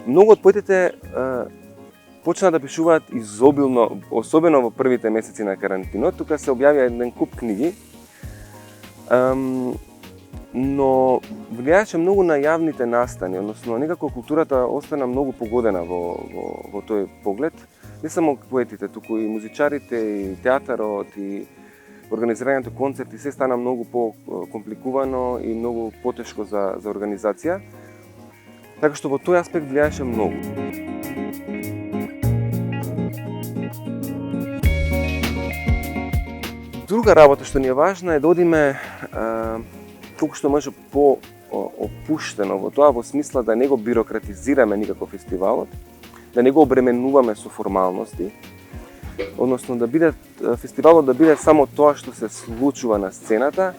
Многу од поетите почна да пишуваат изобилно, особено во првите месеци на карантинот. Тука се објавија еден куп книги, но влијаеше многу на јавните настани, односно некако културата остана многу погодена во тој поглед. Не само поетите, туку и музичарите, и театарот, и организирањето концерти, се стана многу по-компликувано и многу потешко за организација. Така што во тој аспект влијаеше многу. Друга работа што ни е важна е да одиме колку што може по-опуштено во тоа, во смисла да не го бирократизираме никако фестивалот, да не го обременуваме со формалности, односно да биде фестивалот да биде само тоа што се случува на сцената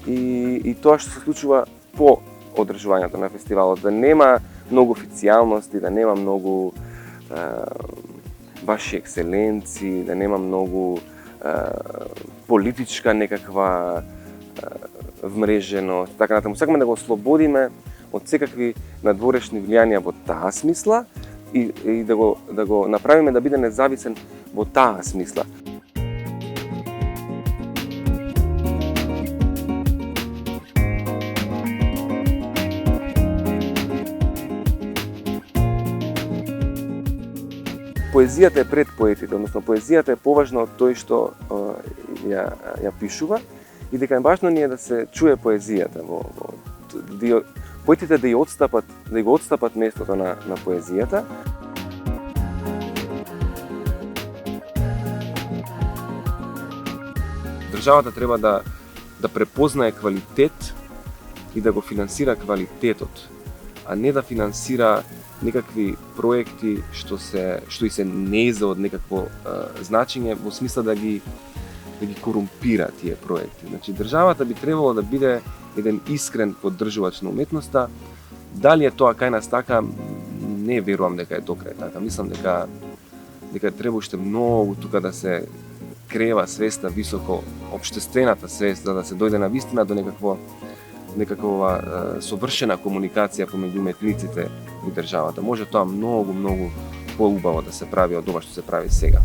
и тоа што се случува по одржувањето на фестивалот, да нема многу официјалности, да нема многу ваши екселенци, да нема многу политичка некаква вмреженост, така натаму. Сакаме да го ослободиме од секакви надворешни влијанија во таа смисла и да го направиме да биде независен во таа смисла. Поезијата е пред поетите, односно поезијата е поважна од тој што ја пишува и дека важно ни е да се чуе поезијата поетите да го отстапат местото на поезијата. Државата треба да препознае квалитет и да го финансира квалитетот, а не да финансира некакви проекти што и се неза од некакво значење во смисла да ги корумпира тие проекти. Значи државата би требало да биде еден искрен поддржувач на уметноста. Дали е тоа кај нас така, не верувам дека е докрај така. Мислам дека треба уште многу тука да се крева свеста високо, општествената свест, за да се дојде на вистина до некаква совршена комуникација помеѓу уметниците и државата. Може тоа многу поубаво да се прави од ова што се прави сега.